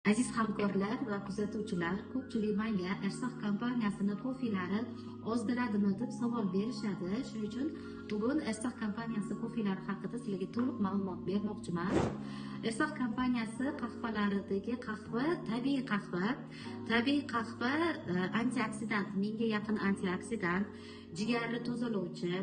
Aziz hamkorlar va kuzatuvchilar, ko'pchilik menga Ersoq kompaniyasini kofilari ozdiradimi deb savol berishadi. Shuning uchun bugun Ersoq kompaniyasi kofilari haqida sizlarga to'liq ma'lumot bermoqchiman. Ersoq kompaniyasi qahvalaridagi qahva tabiiy qahva. Tabiiy qahva antioksidant, mingga yaqin antioksidant, jigarni tozalovchi,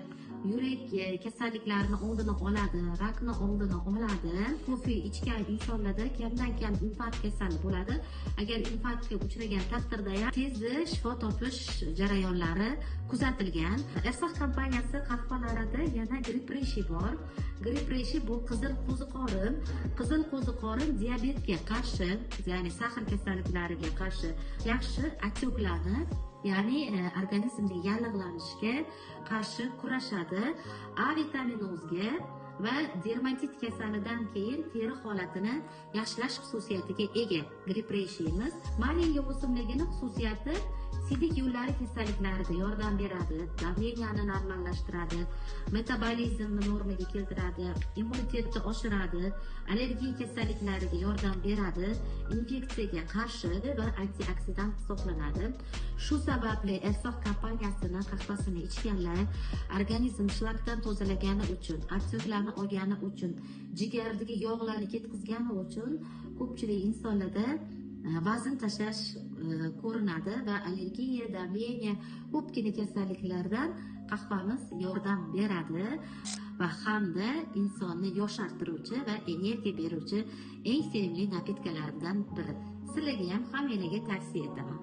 yurak kasalliklarini oldini oladi, rakni oldini oladi. Kofe ichgan insonlarda kamdan kam infarkt kasali bo'ladi. Agar infarktga uchragan taqdirda ham tezda shifo topish jarayonlari kuzatilgan. Ersoq kompaniyasi qahvalarida yana Gripreshi bor. Gripreshi bu qizil qo'ziqorin. Qizil qo'ziqorin diabetga qarshi, ya'ni sahr kasalliklariga qarshi yaxshi otyoqlarni, ya'ni organizmdagi yallig'lanishga qarshi kurashadi. A vitaminozga va dermatit kasalidan keyin teri holatini yaxshilash xususiyatiga ega Gripreshimiz. Malinga o'simligini xususiyati sidik yo'llari kasalliklarida yordam beradi, davleniyani normallashtiradi, metabolizmni normaga keltiradi, immunitetni oshiradi, allergiya kasalliklariga yordam beradi, infeksiyaga qarshi va antioksidant hisoblanadi. Shu sababli Ersoq kompaniyasini qahvasini ichganlar organizm shlakdan tozalagani uchun, otyoqlarni olgani uchun, jigardagi yog'larni ketkizgani uchun ko'pchilik insonlarda vazn tashlash ko'rinadi va allergiya, davleniya, ko'pgina kasalliklardan qahvamiz yordam beradi va hamda insonni yoshartiruvchi va energiya beruvchi eng sevimli napitkalardan biri. Sizlarga ham hammanglarga tavsiya etaman.